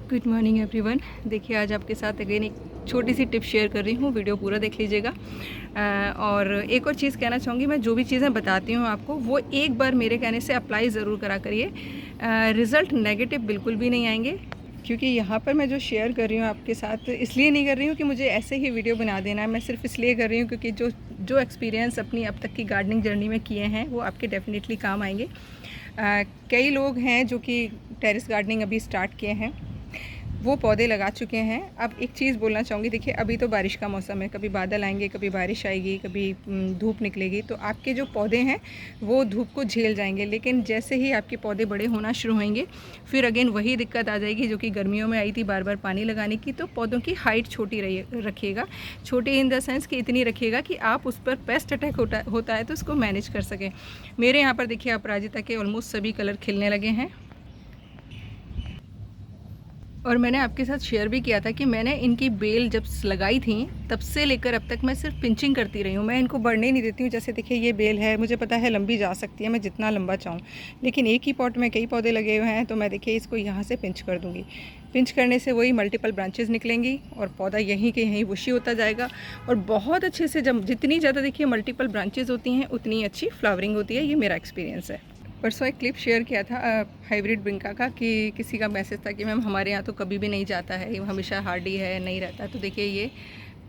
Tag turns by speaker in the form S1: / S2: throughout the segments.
S1: Good morning everyone. देखिए आज आपके साथ अगेन एक छोटी सी टिप शेयर कर रही हूँ, वीडियो पूरा देख लीजिएगा। और एक और चीज़ कहना चाहूँगी, मैं जो भी चीज़ें बताती हूँ आपको वो एक बार मेरे कहने से अप्लाई ज़रूर करा करिए। रिज़ल्ट नेगेटिव बिल्कुल भी नहीं आएंगे, क्योंकि यहाँ पर मैं जो शेयर कर रही हूँ आपके साथ इसलिए नहीं कर रही हूँ कि मुझे ऐसे ही वीडियो बना देना है। मैं सिर्फ इसलिए कर रही हूँ क्योंकि जो एक्सपीरियंस अपनी अब तक की गार्डनिंग जर्नी में किए हैं वो आपके डेफिनेटली काम आएंगे। कई लोग हैं जो कि टेरेस गार्डनिंग अभी स्टार्ट किए हैं, वो पौधे लगा चुके हैं। अब एक चीज़ बोलना चाहूँगी, देखिए अभी तो बारिश का मौसम है, कभी बादल आएंगे, कभी बारिश आएगी, कभी धूप निकलेगी, तो आपके जो पौधे हैं वो धूप को झेल जाएंगे। लेकिन जैसे ही आपके पौधे बड़े होना शुरू होंगे फिर अगेन वही दिक्कत आ जाएगी जो कि गर्मियों में आई थी, बार बार पानी लगाने की। तो पौधों की हाइट छोटी रखिएगा, छोटी इन द सेंस कि इतनी रखिएगा कि आप उस पर पेस्ट अटैक होता है तो उसको मैनेज कर सकें। मेरे यहाँ पर देखिए अपराजिता के ऑलमोस्ट सभी कलर खिलने लगे हैं, और मैंने आपके साथ शेयर भी किया था कि मैंने इनकी बेल जब लगाई थी तब से लेकर अब तक मैं सिर्फ पिंचिंग करती रही हूँ, मैं इनको बढ़ने नहीं देती हूँ। जैसे देखिए ये बेल है, मुझे पता है लंबी जा सकती है, मैं जितना लंबा चाहूँ, लेकिन एक ही पॉट में कई पौधे लगे हुए हैं तो मैं देखिए इसको यहाँ से पिंच कर दूँगी। पिंच करने से वही मल्टीपल ब्रांचेस निकलेंगी और पौधा यहीं के यहीं बुशी होता जाएगा। और बहुत अच्छे से, जब जितनी ज़्यादा देखिए मल्टीपल ब्रांचेस होती हैं उतनी अच्छी फ्लावरिंग होती है। ये मेरा एक्सपीरियंस है। परसों एक क्लिप शेयर किया था हाइब्रिड ब्रिंका का, कि किसी का मैसेज था कि मैम हमारे यहाँ तो कभी भी नहीं जाता है, हमेशा हार्डी है, नहीं रहता। तो देखिए ये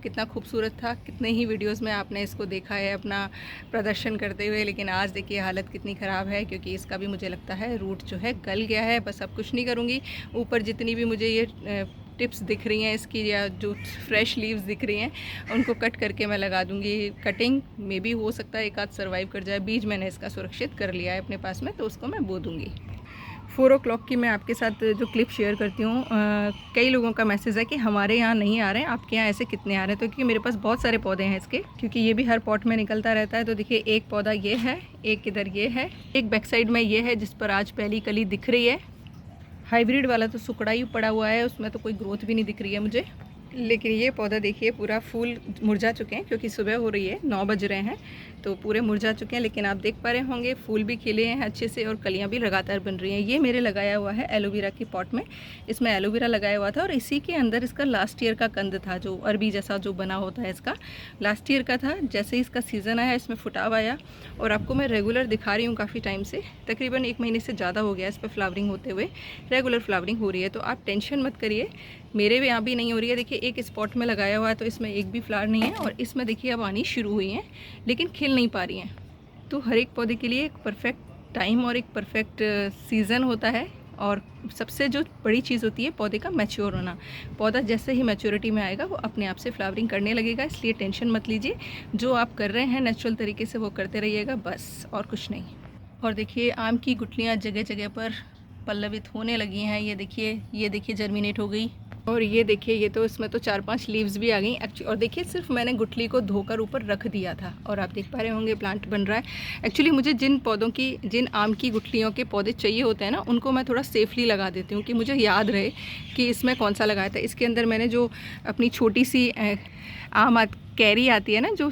S1: कितना खूबसूरत था, कितने ही वीडियोस में आपने इसको देखा है अपना प्रदर्शन करते हुए, लेकिन आज देखिए हालत कितनी ख़राब है, क्योंकि इसका भी मुझे लगता है रूट जो है गल गया है। बस अब कुछ नहीं करूँगी, ऊपर जितनी भी मुझे ये टिप्स दिख रही हैं इसकी, या जो फ्रेश लीव्स दिख रही हैं उनको कट करके मैं लगा दूंगी। कटिंग में भी हो सकता है एक आध सर्वाइव कर जाए। बीज मैंने इसका सुरक्षित कर लिया है अपने पास में, तो उसको मैं बो दूंगी। 4 o'clock की मैं आपके साथ जो क्लिप शेयर करती हूँ, कई लोगों का मैसेज है कि हमारे यहाँ नहीं आ रहे हैं, आपके यहाँ ऐसे कितने आ रहे हैं। तो क्योंकि मेरे पास बहुत सारे पौधे हैं इसके, क्योंकि ये भी हर पॉट में निकलता रहता है। तो देखिए एक पौधा ये है, एक इधर ये है, एक बैक साइड में ये है जिस पर आज पहली कली दिख रही है। हाइब्रिड वाला तो सुकड़ा ही पड़ा हुआ है, उसमें तो कोई ग्रोथ भी नहीं दिख रही है मुझे। लेकिन ये पौधा देखिए पूरा फूल मुरझा चुके हैं, क्योंकि सुबह हो रही है, 9 बज रहे हैं, तो पूरे मुरझा चुके हैं। लेकिन आप देख पा रहे होंगे फूल भी खिले हैं अच्छे से और कलियां भी लगातार बन रही हैं। ये मेरे लगाया हुआ है एलोवेरा की पॉट में, इसमें एलोवेरा लगाया हुआ था और इसी के अंदर इसका लास्ट ईयर का कंद था, जो अरबी जैसा जो बना होता है इसका, लास्ट ईयर का था। जैसे ही इसका सीज़न आया इसमें फुटाव आया, और आपको मैं रेगुलर दिखा रही हूँ काफ़ी टाइम से, तकरीबन 1 महीने से ज़्यादा हो गया इस पर फ्लावरिंग होते हुए, रेगुलर फ्लावरिंग हो रही है। तो आप टेंशन मत करिए, मेरे भी यहाँ भी नहीं हो रही है। देखिए एक स्पॉट में लगाया हुआ है तो इसमें एक भी फ्लावर नहीं है, और इसमें देखिए अब आनी शुरू हुई हैं लेकिन खिल नहीं पा रही हैं। तो हर एक पौधे के लिए एक परफेक्ट टाइम और एक परफेक्ट सीज़न होता है, और सबसे जो बड़ी चीज़ होती है पौधे का मैच्योर होना। पौधा जैसे ही मैच्योरिटी में आएगा वो अपने आप से फ्लावरिंग करने लगेगा, इसलिए टेंशन मत लीजिए। जो आप कर रहे हैं नेचुरल तरीके से वो करते रहिएगा बस, और कुछ नहीं। और देखिए आम की गुठलियाँ जगह जगह पर पल्लवित होने लगी हैं। ये देखिए जर्मिनेट हो गई, और ये देखिए ये तो इसमें तो 4-5 लीव्स भी आ गई एक्चुअली। और देखिए सिर्फ मैंने गुठली को धोकर ऊपर रख दिया था और आप देख पा रहे होंगे प्लांट बन रहा है। एक्चुअली मुझे जिन आम की गुठलियों के पौधे चाहिए होते हैं ना, उनको मैं थोड़ा सेफली लगा देती हूँ कि मुझे याद रहे कि इसमें कौन सा लगाया था। इसके अंदर मैंने जो अपनी छोटी सी आम कैरी आती है ना, जो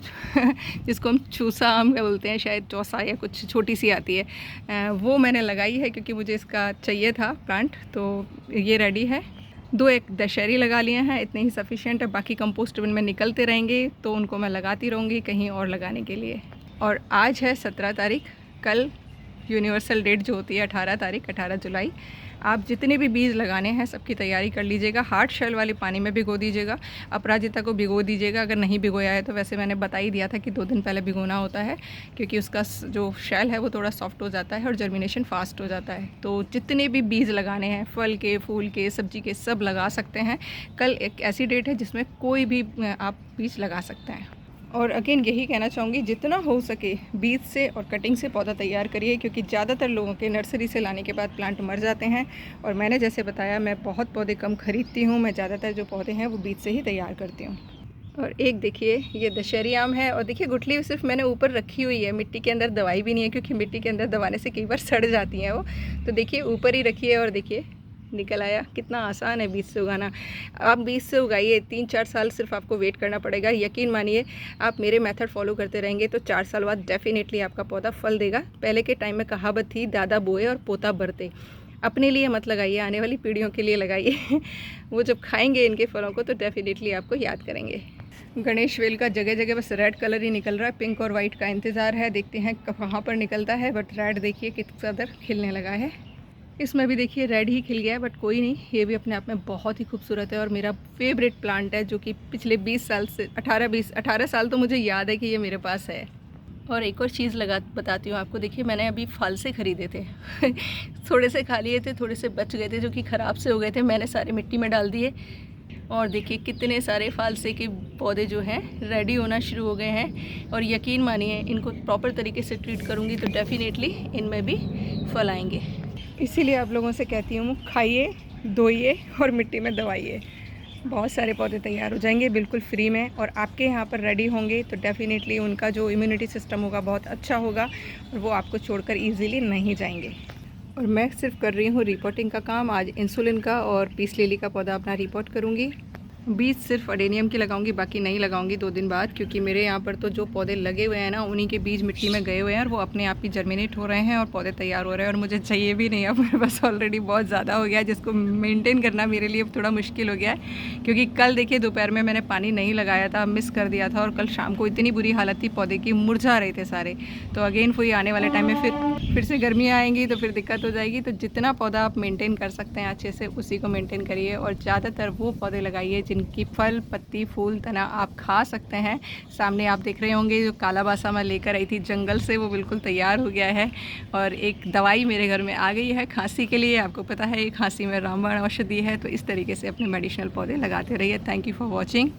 S1: जिसको हम चूसा आम का बोलते हैं, शायद चौसा या कुछ छोटी सी आती है, वो मैंने लगाई है क्योंकि मुझे इसका चाहिए था प्लांट। तो ये रेडी है। 1 दशहरी लगा लिए हैं, इतने ही सफिशिएंट है। बाकी कंपोस्ट बिन में निकलते रहेंगे तो उनको मैं लगाती रहूँगी कहीं और लगाने के लिए। और आज है 17 तारीख, कल यूनिवर्सल डेट जो होती है 18 तारीख, 18 जुलाई। आप जितने भी बीज लगाने हैं सबकी तैयारी कर लीजिएगा। हार्ड शेल वाले पानी में भिगो दीजिएगा, अपराजिता को भिगो दीजिएगा। अगर नहीं भिगोया है तो वैसे मैंने बता ही दिया था कि 2 दिन पहले भिगोना होता है, क्योंकि उसका जो शेल है वो थोड़ा सॉफ्ट हो जाता है और जर्मिनेशन फास्ट हो जाता है। तो जितने भी बीज लगाने हैं, फल के, फूल के, सब्जी के, सब लगा सकते हैं। कल एक ऐसी डेट है जिसमें कोई भी आप बीज लगा सकते हैं। और अगेन यही कहना चाहूँगी, जितना हो सके बीज से और कटिंग से पौधा तैयार करिए, क्योंकि ज़्यादातर लोगों के नर्सरी से लाने के बाद प्लांट मर जाते हैं। और मैंने जैसे बताया, मैं बहुत पौधे कम खरीदती हूँ, मैं ज़्यादातर जो पौधे हैं वो बीज से ही तैयार करती हूँ। और एक देखिए ये दशहरी आम है, और देखिए गुठली सिर्फ मैंने ऊपर रखी हुई है, मिट्टी के अंदर दवाई भी नहीं है, क्योंकि मिट्टी के अंदर दबाने से कई बार सड़ जाती हैं वो। तो देखिए ऊपर ही रखी है और देखिए निकल आया। कितना आसान है बीज से उगाना। आप बीज से उगाइए, 3-4 साल सिर्फ आपको वेट करना पड़ेगा। यकीन मानिए, आप मेरे मेथड फॉलो करते रहेंगे तो 4 साल बाद डेफिनेटली आपका पौधा फल देगा। पहले के टाइम में कहावत थी, दादा बोए और पोता बरते। अपने लिए मत लगाइए, आने वाली पीढ़ियों के लिए लगाइए। वो जब खाएंगे इनके फलों को तो डेफिनेटली आपको याद करेंगे। गणेश वेल का जगह जगह बस रेड कलर ही निकल रहा है, पिंक और वाइट का इंतज़ार है, देखते हैं कहाँ पर निकलता है। बट रेड देखिए कितना ज़्यादा खिलने लगा है। इसमें भी देखिए रेड ही खिल गया है, बट कोई नहीं, ये भी अपने आप में बहुत ही खूबसूरत है और मेरा फेवरेट प्लांट है, जो कि पिछले 20 साल से 18 साल तो मुझे याद है कि ये मेरे पास है। और एक और चीज़ बताती हूँ आपको। देखिए मैंने अभी फल से ख़रीदे थे थोड़े से खा लिए थे, थोड़े से बच गए थे जो कि ख़राब से हो गए थे, मैंने सारे मिट्टी में डाल दिए। और देखिए कितने सारे फालसे के पौधे जो हैं रेडी होना शुरू हो गए हैं। और यकीन मानिए इनको प्रॉपर तरीके से ट्रीट करूँगी तो डेफ़िनेटली इनमें भी फल आएंगे। इसीलिए आप लोगों से कहती हूँ, खाइए, धोइए और मिट्टी में दबाइए, बहुत सारे पौधे तैयार हो जाएंगे बिल्कुल फ्री में। और आपके यहाँ पर रेडी होंगे तो डेफ़िनेटली उनका जो इम्यूनिटी सिस्टम होगा बहुत अच्छा होगा और वो आपको छोड़कर ईज़िली नहीं जाएंगे। और मैं सिर्फ कर रही हूँ रिपोर्टिंग का काम। आज इंसुलिन का और पीस लिली का पौधा अपना रिपोर्ट करूँगी। बीज सिर्फ अडेनियम की लगाऊंगी, बाकी नहीं लगाऊंगी 2 दिन बाद, क्योंकि मेरे यहाँ पर तो जो पौधे लगे हुए हैं ना उन्हीं के बीज मिट्टी में गए हुए हैं और वो अपने आप ही जर्मिनेट हो रहे हैं और पौधे तैयार हो रहे हैं। और मुझे चाहिए भी नहीं, अब मेरे पास ऑलरेडी बहुत ज़्यादा हो गया है, जिसको मेंटेन करना मेरे लिए थोड़ा मुश्किल हो गया है। क्योंकि कल देखिए दोपहर में मैंने पानी नहीं लगाया था, मिस कर दिया था, और कल शाम को इतनी बुरी हालत थी पौधे की, मुरझा रहे थे सारे। तो अगेन वही आने वाले टाइम में फिर से गर्मियाँ आएंगी तो फिर दिक्कत हो जाएगी। तो जितना पौधा आप मेनटेन कर सकते हैं अच्छे से उसी को मेनटेन करिए, और ज़्यादातर वो पौधे लगाइए जिनकी फल, पत्ती, फूल, तना आप खा सकते हैं। सामने आप देख रहे होंगे जो कालाबासा मैं लेकर आई थी जंगल से, वो बिल्कुल तैयार हो गया है। और एक दवाई मेरे घर में आ गई है खांसी के लिए। आपको पता है खांसी में रामबाण औषधि है। तो इस तरीके से अपने मेडिसिनल पौधे लगाते रहिए। Thank you for watching.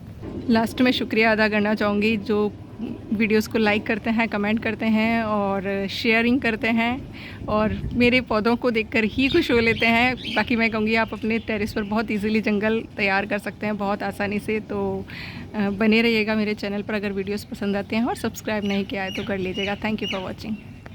S1: Last में शुक्रिया अदा करना चाहूँगी जो वीडियोस को लाइक करते हैं, कमेंट करते हैं और शेयरिंग करते हैं और मेरे पौधों को देखकर ही खुश हो लेते हैं। बाकी मैं कहूँगी आप अपने टेरेस पर बहुत इजीली जंगल तैयार कर सकते हैं बहुत आसानी से। तो बने रहिएगा मेरे चैनल पर अगर वीडियोस पसंद आते हैं, और सब्सक्राइब नहीं किया है तो कर लीजिएगा। Thank you for watching.